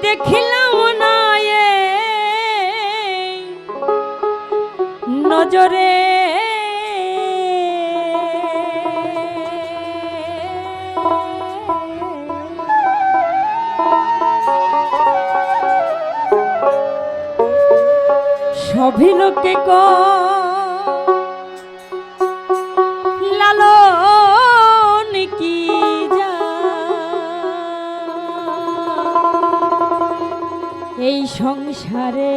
দেখিলাম না নজরে সভি লোকে লালন কি যা এই সংসারে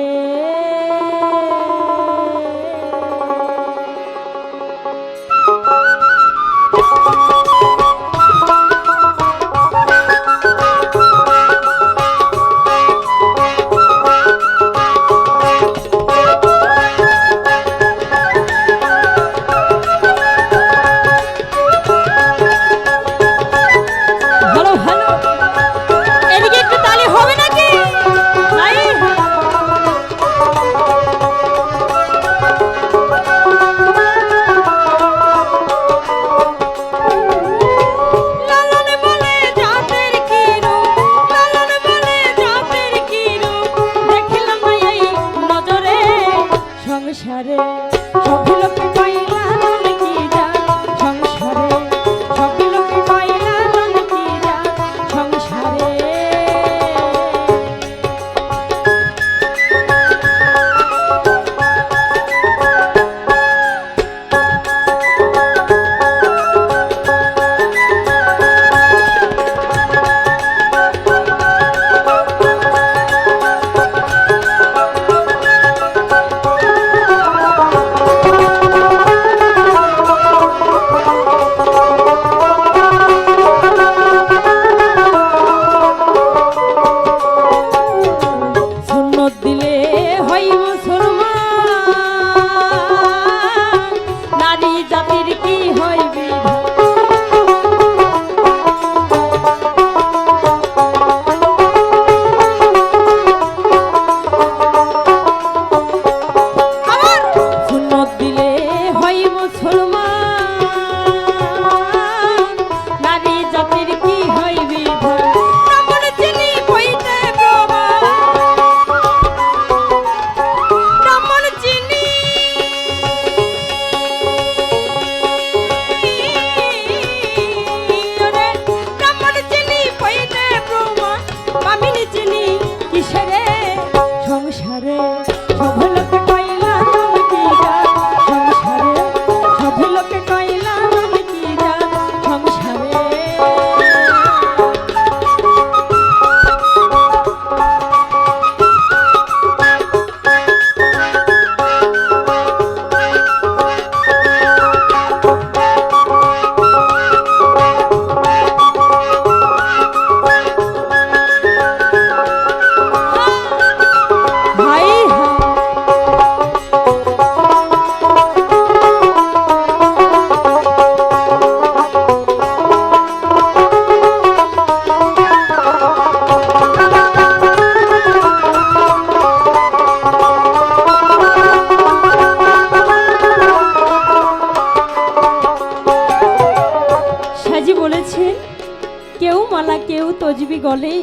তজবি গলে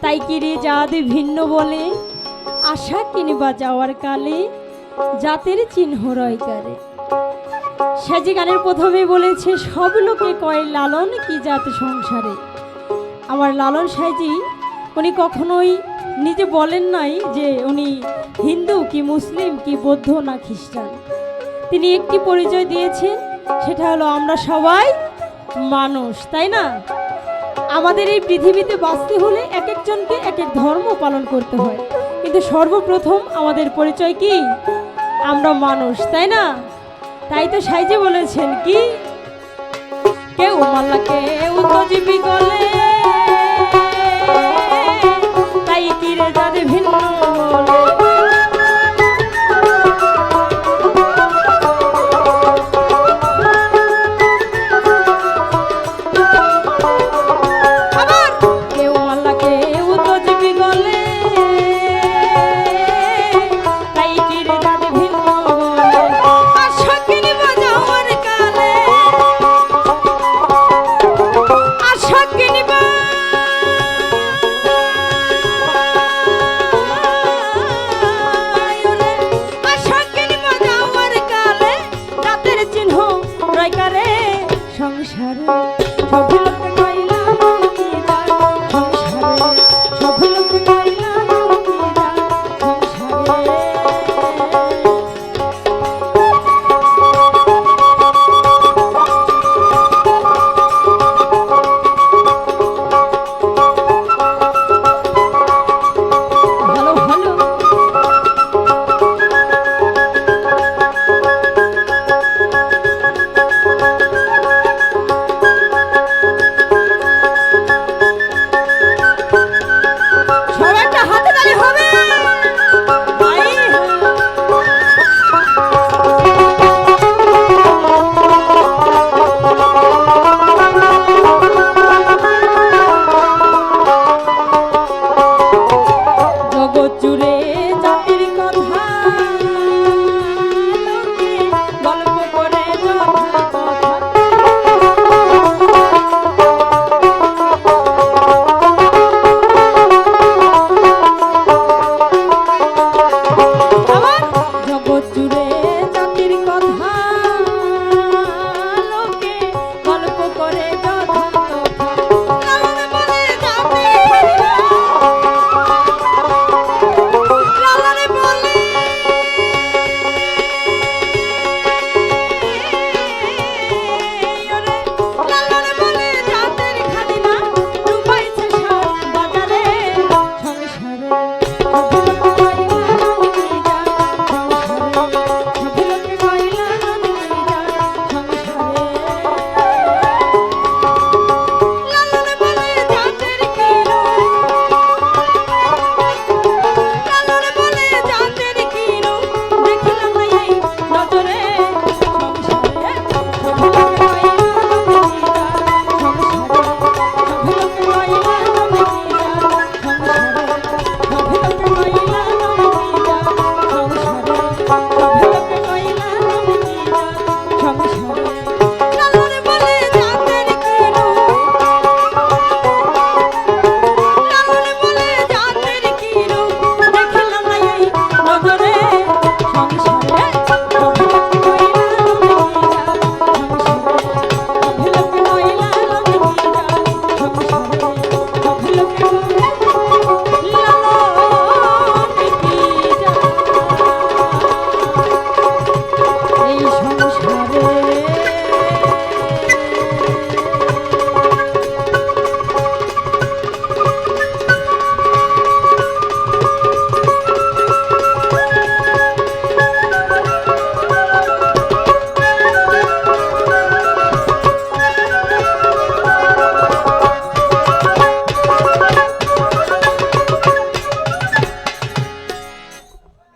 তাই কিরে জাত ভিন্ন বলে আশা কিনবা যাওয়ার কালে জাতের চিহ্ন রয় কারে। সাজি গানের প্রথমে বলেছে সব লোকে কয় লালন কি জাত সংসারে। আমার লালন সাইজি উনি কখনোই নিজে বলেন নাই যে উনি হিন্দু কি মুসলিম কি বৌদ্ধ না খ্রিস্টান। তিনি একটি পরিচয় দিয়েছেন, সেটা হলো আমরা সবাই মানুষ, তাই না? আমাদের এই পৃথিবীতে বাঁচতে হলে এক একজনকে এক এক ধর্ম পালন করতে হয়, কিন্তু সর্বপ্রথম আমাদের পরিচয় কি? আমরা মানুষ, তাই না? তাই তো সাইজি বলেছেন কি, কেউ মাল্লা কেউ তজবি গলে তাই কিরে যার ভিন্ন বলে। Fucking সংসারে সব